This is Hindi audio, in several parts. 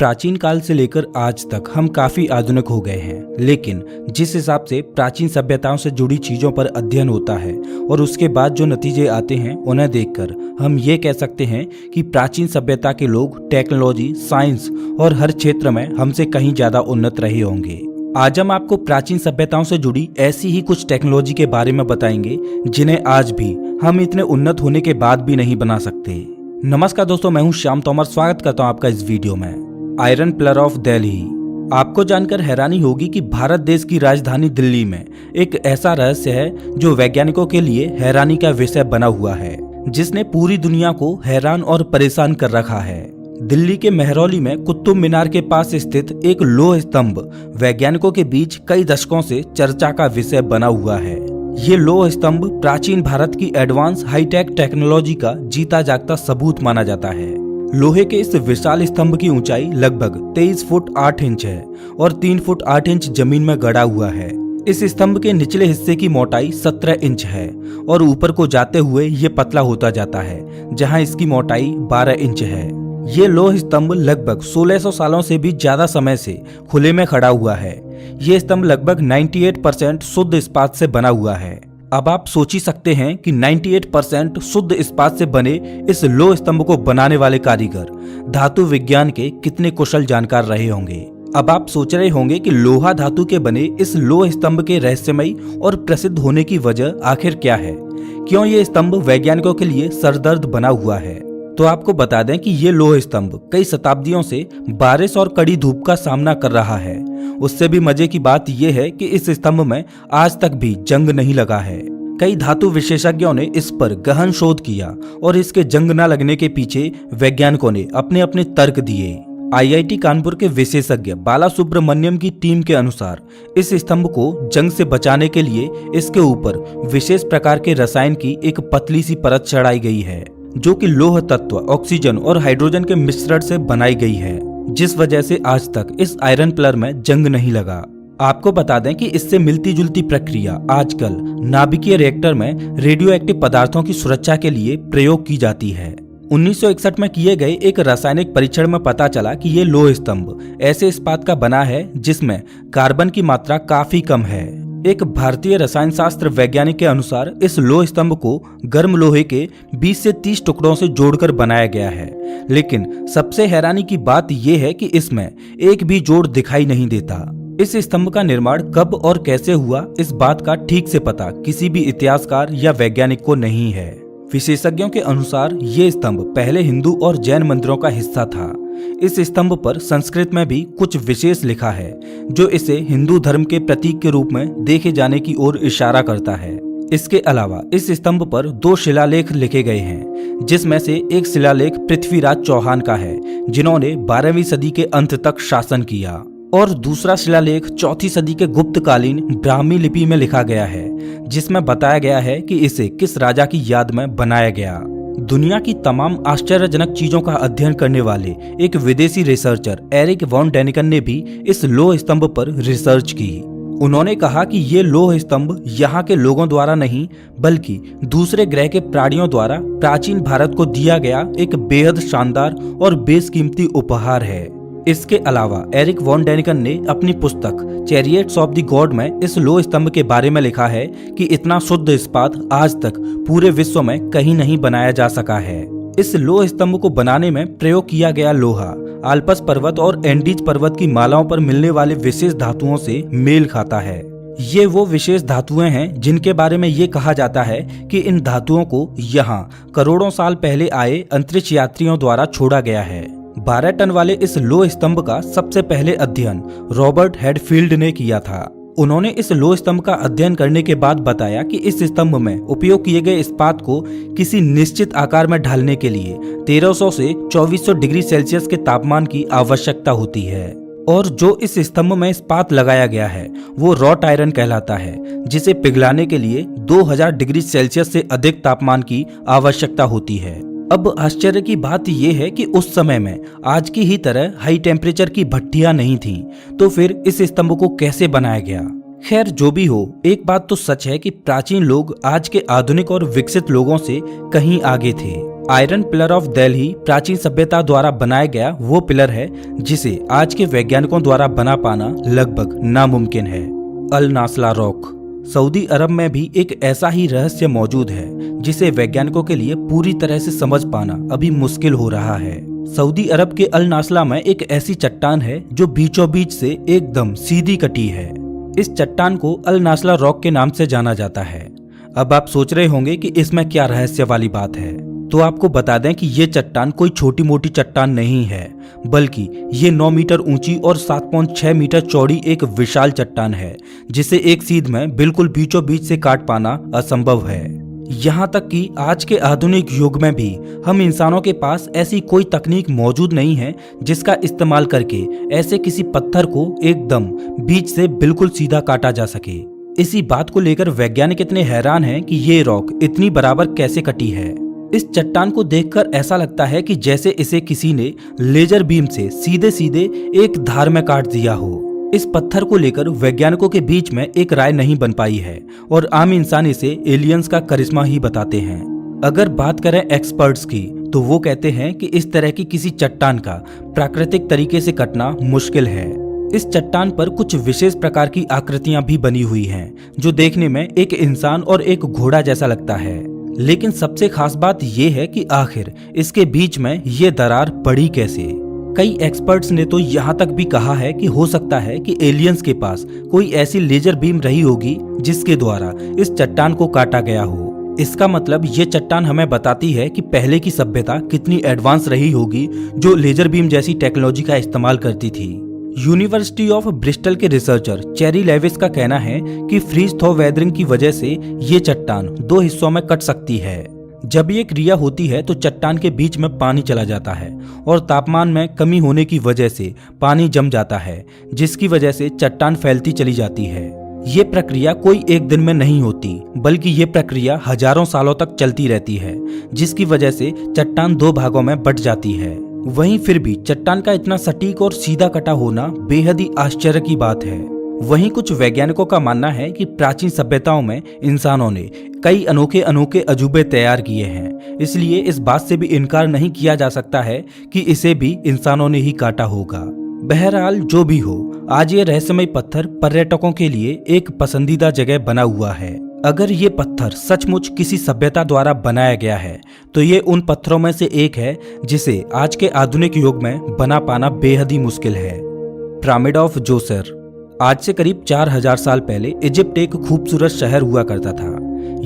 प्राचीन काल से लेकर आज तक हम काफी आधुनिक हो गए हैं, लेकिन जिस हिसाब से प्राचीन सभ्यताओं से जुड़ी चीजों पर अध्ययन होता है और उसके बाद जो नतीजे आते हैं उन्हें देखकर हम ये कह सकते हैं कि प्राचीन सभ्यता के लोग टेक्नोलॉजी, साइंस और हर क्षेत्र में हमसे कहीं ज्यादा उन्नत रहे होंगे। आज हम आपको प्राचीन सभ्यताओं से जुड़ी ऐसी ही कुछ टेक्नोलॉजी के बारे में बताएंगे जिन्हें आज भी हम इतने उन्नत होने के बाद भी नहीं बना सकते। नमस्कार दोस्तों, मैं हूं श्याम तोमर। स्वागत करता हूं आपका इस वीडियो में। Iron pillar of Delhi. आपको जानकर हैरानी होगी कि भारत देश की राजधानी दिल्ली में एक ऐसा रहस्य है जो वैज्ञानिकों के लिए हैरानी का विषय बना हुआ है, जिसने पूरी दुनिया को हैरान और परेशान कर रखा है। दिल्ली के मेहरौली में कुतुब मीनार के पास स्थित एक लौह स्तंभ वैज्ञानिकों के बीच कई दशकों से चर्चा का विषय बना हुआ है। ये लौह स्तंभ प्राचीन भारत की एडवांस हाईटेक टेक्नोलॉजी का जीता जागता सबूत माना जाता है। लोहे के इस विशाल स्तंभ की ऊंचाई लगभग 23 फुट 8 इंच है और 3 फुट 8 इंच जमीन में गड़ा हुआ है। इस स्तंभ के निचले हिस्से की मोटाई 17 इंच है और ऊपर को जाते हुए ये पतला होता जाता है, जहां इसकी मोटाई 12 इंच है। ये लौह स्तंभ लगभग 1600 सालों से भी ज्यादा समय से खुले में खड़ा हुआ है। ये स्तंभ लगभग 98% शुद्ध इस्पात से बना हुआ है। अब आप सोच ही सकते हैं कि 98% शुद्ध इस्पात से बने इस लौह स्तंभ को बनाने वाले कारीगर धातु विज्ञान के कितने कुशल जानकार रहे होंगे। अब आप सोच रहे होंगे कि लोहा धातु के बने इस लौह स्तंभ के रहस्यमयी और प्रसिद्ध होने की वजह आखिर क्या है? क्यों ये स्तंभ वैज्ञानिकों के लिए सरदर्द बना हुआ है? तो आपको बता दें कि ये लौह स्तंभ कई शताब्दियों से बारिश और कड़ी धूप का सामना कर रहा है। उससे भी मजे की बात यह है कि इस स्तंभ में आज तक भी जंग नहीं लगा है। कई धातु विशेषज्ञों ने इस पर गहन शोध किया और इसके जंग न लगने के पीछे वैज्ञानिकों ने अपने अपने तर्क दिए। IIT कानपुर के विशेषज्ञ बाला सुब्रमण्यम की टीम के अनुसार इस स्तंभ को जंग से बचाने के लिए इसके ऊपर विशेष प्रकार के रसायन की एक पतली सी परत चढ़ाई गई है, जो कि लौह तत्व ऑक्सीजन और हाइड्रोजन के मिश्रण से बनाई गई है, जिस वजह से आज तक इस आयरन पिलर में जंग नहीं लगा। आपको बता दें कि इससे मिलती जुलती प्रक्रिया आजकल नाभिकीय रिएक्टर में रेडियो एक्टिव पदार्थों की सुरक्षा के लिए प्रयोग की जाती है। 1961 में किए गए एक रासायनिक परीक्षण में पता चला कि ये लौह स्तंभ ऐसे इस्पात का बना है जिसमें कार्बन की मात्रा काफी कम है। एक भारतीय रसायन शास्त्र वैज्ञानिक के अनुसार इस लौह स्तंभ को गर्म लोहे के 20 से 30 टुकड़ों से जोड़कर बनाया गया है, लेकिन सबसे हैरानी की बात यह है कि इसमें एक भी जोड़ दिखाई नहीं देता। इस स्तंभ का निर्माण कब और कैसे हुआ, इस बात का ठीक से पता किसी भी इतिहासकार या वैज्ञानिक को नहीं है। विशेषज्ञों के अनुसार ये स्तंभ पहले हिंदू और जैन मंदिरों का हिस्सा था। इस स्तंभ पर संस्कृत में भी कुछ विशेष लिखा है, जो इसे हिंदू धर्म के प्रतीक के रूप में देखे जाने की ओर इशारा करता है। इसके अलावा इस स्तंभ पर 2 शिलालेख लिखे गए हैं, जिसमें से एक शिलालेख पृथ्वीराज चौहान का है, जिन्होंने 12वीं सदी के अंत तक शासन किया, और दूसरा शिलालेख 4वीं सदी के गुप्तकालीन ब्राह्मी लिपि में लिखा गया है, जिसमें बताया गया है कि इसे किस राजा की याद में बनाया गया। दुनिया की तमाम आश्चर्यजनक चीजों का अध्ययन करने वाले एक विदेशी रिसर्चर एरिक वॉन डेनिकन ने भी इस लौह स्तंभ पर रिसर्च की। उन्होंने कहा कि ये लौह स्तंभ यहाँ के लोगों द्वारा नहीं, बल्कि दूसरे ग्रह के प्राणियों द्वारा प्राचीन भारत को दिया गया एक बेहद शानदार और बेशकीमती उपहार है। इसके अलावा एरिक वॉन डेनिकन ने अपनी पुस्तक चैरियट्स ऑफ द गॉड में इस लौह स्तंभ के बारे में लिखा है कि इतना शुद्ध इस्पात आज तक पूरे विश्व में कहीं नहीं बनाया जा सका है। इस लौह स्तंभ को बनाने में प्रयोग किया गया लोहा आल्पस पर्वत और एंडीज पर्वत की मालाओं पर मिलने वाले विशेष धातुओं से मेल खाता है। ये वो विशेष धातुएं हैं जिनके बारे में ये कहा जाता है कि इन धातुओं को यहाँ करोड़ों साल पहले आए अंतरिक्ष यात्रियों द्वारा छोड़ा गया है। 12 टन वाले इस लौह स्तंभ का सबसे पहले अध्ययन रॉबर्ट हेडफील्ड ने किया था। उन्होंने इस लौह स्तंभ का अध्ययन करने के बाद बताया कि इस स्तंभ में उपयोग किए गए इस्पात को किसी निश्चित आकार में ढालने के लिए 1300 से 2400 डिग्री सेल्सियस के तापमान की आवश्यकता होती है, और जो इस स्तंभ में इस्पात लगाया गया है वो रॉट आयरन कहलाता है, जिसे पिघलाने के लिए 2000 डिग्री सेल्सियस से अधिक तापमान की आवश्यकता होती है। अब आश्चर्य की बात यह है कि उस समय में आज की ही तरह हाई टेम्परेचर की भट्टियां नहीं थीं, तो फिर इस स्तंभ को कैसे बनाया गया? खैर जो भी हो, एक बात तो सच है कि प्राचीन लोग आज के आधुनिक और विकसित लोगों से कहीं आगे थे। आयरन पिलर ऑफ दिल्ली प्राचीन सभ्यता द्वारा बनाया गया वो पिलर है जिसे आज के वैज्ञानिकों द्वारा बना पाना लगभग नामुमकिन है। अल नासला रॉक। सऊदी अरब में भी एक ऐसा ही रहस्य मौजूद है जिसे वैज्ञानिकों के लिए पूरी तरह से समझ पाना अभी मुश्किल हो रहा है। सऊदी अरब के अल नासला में एक ऐसी चट्टान है जो बीचों बीच से एकदम सीधी कटी है। इस चट्टान को अल नासला रॉक के नाम से जाना जाता है। अब आप सोच रहे होंगे कि इसमें क्या रहस्य वाली बात है, तो आपको बता दें कि ये चट्टान कोई छोटी मोटी चट्टान नहीं है, बल्कि ये 9 मीटर ऊंची और 7.6 मीटर चौड़ी एक विशाल चट्टान है जिसे एक सीध में बिल्कुल बीचों बीच से काट पाना असंभव है। यहाँ तक कि आज के आधुनिक युग में भी हम इंसानों के पास ऐसी कोई तकनीक मौजूद नहीं है जिसका इस्तेमाल करके ऐसे किसी पत्थर को एकदम बीच से बिल्कुल सीधा काटा जा सके। इसी बात को लेकर वैज्ञानिक इतने हैरान हैं कि ये रॉक इतनी बराबर कैसे कटी है। इस चट्टान को देखकर ऐसा लगता है कि जैसे इसे किसी ने लेजर बीम से सीधे सीधे एक धार में काट दिया हो। इस पत्थर को लेकर वैज्ञानिकों के बीच में एक राय नहीं बन पाई है और आम इंसान इसे एलियंस का करिश्मा ही बताते हैं। अगर बात करें एक्सपर्ट्स की तो वो कहते हैं कि इस तरह की किसी चट्टान का प्राकृतिक तरीके से कटना मुश्किल है। इस चट्टान पर कुछ विशेष प्रकार की आकृतियां भी बनी हुई हैं जो देखने में एक इंसान और एक घोड़ा जैसा लगता है। लेकिन सबसे खास बात यह है कि आखिर इसके बीच में ये दरार पड़ी कैसे। कई एक्सपर्ट्स ने तो यहाँ तक भी कहा है कि हो सकता है कि एलियंस के पास कोई ऐसी लेजर बीम रही होगी जिसके द्वारा इस चट्टान को काटा गया हो। इसका मतलब ये चट्टान हमें बताती है कि पहले की सभ्यता कितनी एडवांस रही होगी जो लेजर बीम जैसी टेक्नोलॉजी का इस्तेमाल करती थी। यूनिवर्सिटी ऑफ ब्रिस्टल के रिसर्चर चेरी लेविस का कहना है कि फ्रीज थॉ वेदरिंग की वजह से ये चट्टान 2 हिस्सों में कट सकती है। जब ये क्रिया होती है तो चट्टान के बीच में पानी चला जाता है और तापमान में कमी होने की वजह से पानी जम जाता है, जिसकी वजह से चट्टान फैलती चली जाती है। ये प्रक्रिया कोई एक दिन में नहीं होती, बल्कि ये प्रक्रिया हजारों सालों तक चलती रहती है, जिसकी वजह से चट्टान 2 भागों में बट जाती है। वहीं फिर भी चट्टान का इतना सटीक और सीधा कटा होना बेहद ही आश्चर्य की बात है। वहीं कुछ वैज्ञानिकों का मानना है कि प्राचीन सभ्यताओं में इंसानों ने कई अनोखे अनोखे अजूबे तैयार किए हैं, इसलिए इस बात से भी इनकार नहीं किया जा सकता है कि इसे भी इंसानों ने ही काटा होगा। बहरहाल जो भी हो, आज ये रहस्यमय पत्थर पर्यटकों के लिए एक पसंदीदा जगह बना हुआ है। अगर ये पत्थर सचमुच किसी सभ्यता द्वारा बनाया गया है तो ये उन पत्थरों में से एक है जिसे आज के आधुनिक युग में बना पाना बेहद ही मुश्किल है। Pyramid of Djoser. आज से करीब 4000 साल पहले इजिप्ट एक खूबसूरत शहर हुआ करता था।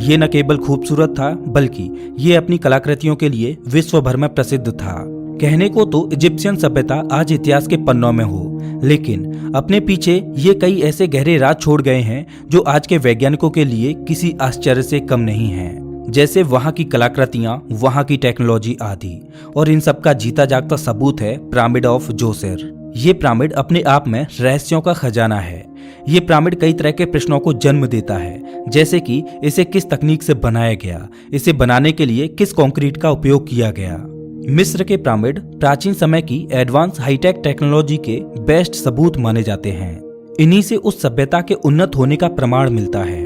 ये न केवल खूबसूरत था बल्कि ये अपनी कलाकृतियों के लिए विश्व भर में प्रसिद्ध था। कहने को तो इजिप्शियन सभ्यता आज इतिहास के पन्नों में हो, लेकिन अपने पीछे ये कई ऐसे गहरे राज छोड़ गए हैं जो आज के वैज्ञानिकों के लिए किसी आश्चर्य से कम नहीं हैं। जैसे वहाँ की कलाकृतियाँ, वहाँ की टेक्नोलॉजी आदि। और इन सब का जीता जागता सबूत है पिरामिड ऑफ जोसेर। ये पिरामिड अपने आप में रहस्यों का खजाना है। ये पिरामिड कई तरह के प्रश्नों को जन्म देता है, जैसे कि इसे किस तकनीक से बनाया गया, इसे बनाने के लिए किस कंक्रीट का उपयोग किया गया। मिस्र के पिरामिड प्राचीन समय की एडवांस हाईटेक टेक्नोलॉजी के बेस्ट सबूत माने जाते हैं। इन्हीं से उस सभ्यता के उन्नत होने का प्रमाण मिलता है।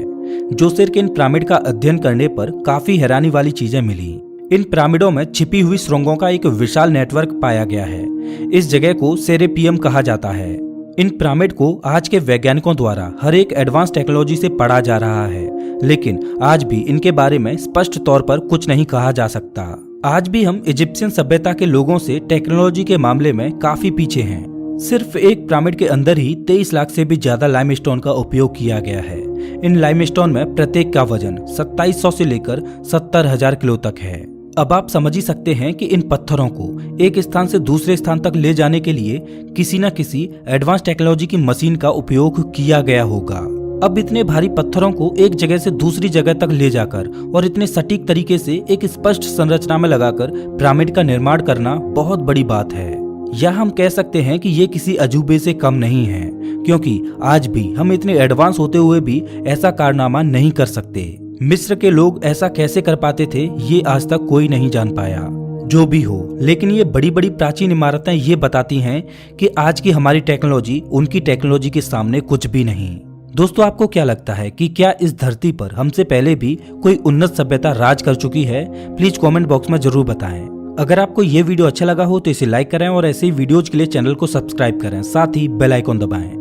जोसेर के इन पिरामिड का अध्ययन करने पर काफी हैरानी वाली चीजें मिली। इन पिरामिडों में छिपी हुई सुरंगों का एक विशाल नेटवर्क पाया गया है। इस जगह को सेरेपियम कहा जाता है। इन पिरामिड को आज के वैज्ञानिकों द्वारा हर एक एडवांस टेक्नोलॉजी से पढ़ा जा रहा है, लेकिन आज भी इनके बारे में स्पष्ट तौर पर कुछ नहीं कहा जा सकता। आज भी हम इजिप्शियन सभ्यता के लोगों से टेक्नोलॉजी के मामले में काफी पीछे हैं। सिर्फ एक पिरामिड के अंदर ही 23 लाख से भी ज्यादा लाइमस्टोन का उपयोग किया गया है। इन लाइमस्टोन में प्रत्येक का वजन 2700 से लेकर 70,000 किलो तक है। अब आप समझ ही सकते हैं कि इन पत्थरों को एक स्थान से दूसरे स्थान तक ले जाने के लिए किसी न किसी एडवांस टेक्नोलॉजी की मशीन का उपयोग किया गया होगा। अब इतने भारी पत्थरों को एक जगह से दूसरी जगह तक ले जाकर और इतने सटीक तरीके से एक स्पष्ट संरचना में लगाकर पिरामिड का निर्माण करना बहुत बड़ी बात है। या हम कह सकते हैं कि ये किसी अजूबे से कम नहीं है, क्योंकि आज भी हम इतने एडवांस होते हुए भी ऐसा कारनामा नहीं कर सकते। मिस्र के लोग ऐसा कैसे कर पाते थे, ये आज तक कोई नहीं जान पाया। जो भी हो, लेकिन ये बड़ी बड़ी प्राचीन इमारतें ये बताती हैं कि आज की हमारी टेक्नोलॉजी उनकी टेक्नोलॉजी के सामने कुछ भी नहीं। दोस्तों आपको क्या लगता है कि क्या इस धरती पर हमसे पहले भी कोई उन्नत सभ्यता राज कर चुकी है? प्लीज कमेंट बॉक्स में जरूर बताएं। अगर आपको ये वीडियो अच्छा लगा हो तो इसे लाइक करें और ऐसे ही वीडियोज के लिए चैनल को सब्सक्राइब करें, साथ ही बेल आइकॉन दबाएं।